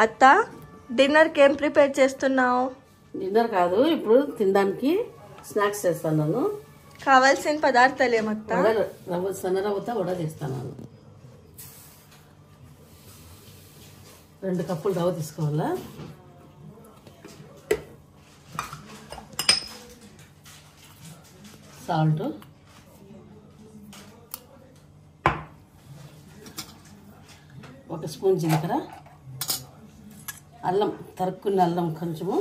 అత్త డిన్నర్కి ఏం ప్రిపేర్ చేస్తున్నావు? డిన్నర్ కాదు, ఇప్పుడు తినడానికి స్నాక్స్ చేస్తాను. కావాల్సిన పదార్థాలు ఏమత్తా? రవ్వ, సన్న రవ్వతో వడ చేస్తాను. 2 కప్పులు రవ్వ తీసుకోవాలా. సాల్ట్, ఒక స్పూన్ జీలకర్ర, అల్లం, తరుక్కున్న అల్లం కొంచెము,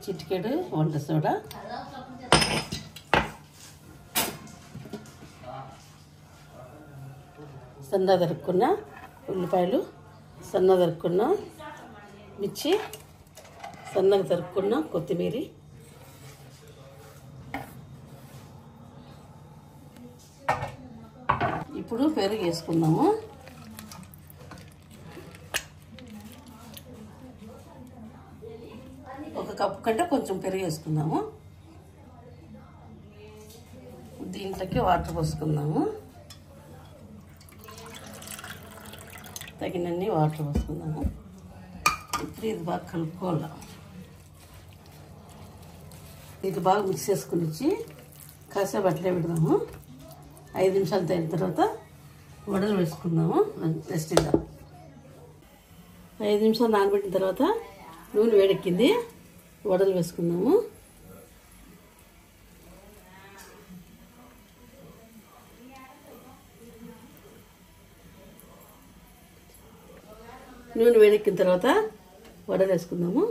చిటికెడు వంట సోడా, సన్నగా తరుక్కున్న ఉల్లిపాయలు, సన్నగా తరుక్కున్న మిర్చి, సన్నగా తరుక్కున్న కొత్తిమీర, ఇప్పుడు పెరుగు వేసుకుందాము. ఒక కప్పు కంటే కొంచెం పెరుగు వేసుకుందాము. దీంట్లోకి వాటర్ పోసుకుందాము. తగినన్ని వాటర్ పోసుకుందాము. ఇప్పుడు ఇది బాగా కలుపుకోవాలి. ఇది బాగా మిక్స్ చేసుకుని వచ్చి కాసేపు అట్లే పెడదాము. 5 నిమిషాలు అయిన తర్వాత వడలు వేసుకుందాము. రెస్ట్ ఇద్దాం. 5 నిమిషాలు నానబెట్టిన తర్వాత నూనె వేడెక్కింది, వడలు వేసుకుందాము. నూనె వేడెక్కిన తర్వాత వడలు వేసుకుందాము.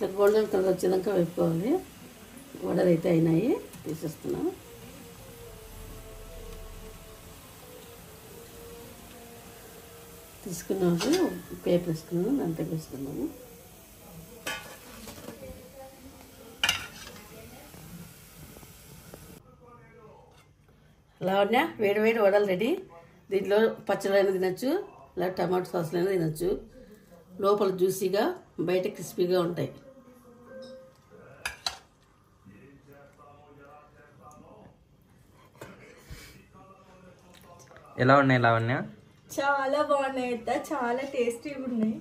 ఇట్లా గోల్డెన్ కలర్ వచ్చినాక వేపుకోవాలి. వడలు అయితే అయినాయి, తీసేస్తున్నాం. తీసుకున్నాము, పేపర్ వేసుకున్నాము, దాంట్లో వేసుకున్నాము. లావణ్య, వేడి వేడి వడలు రెడీ. దీంట్లో పచ్చళ్ళైనా తినచ్చు, లేదా టమాటో సాస్లైనా తినచ్చు. లోపల జ్యూసీగా, బయట క్రిస్పీగా ఉంటాయి. ఎలా ఉన్నాయి లావణ్య? చాలా బాగున్నాయి అత్త, చాలా టేస్టీగా ఉన్నాయి.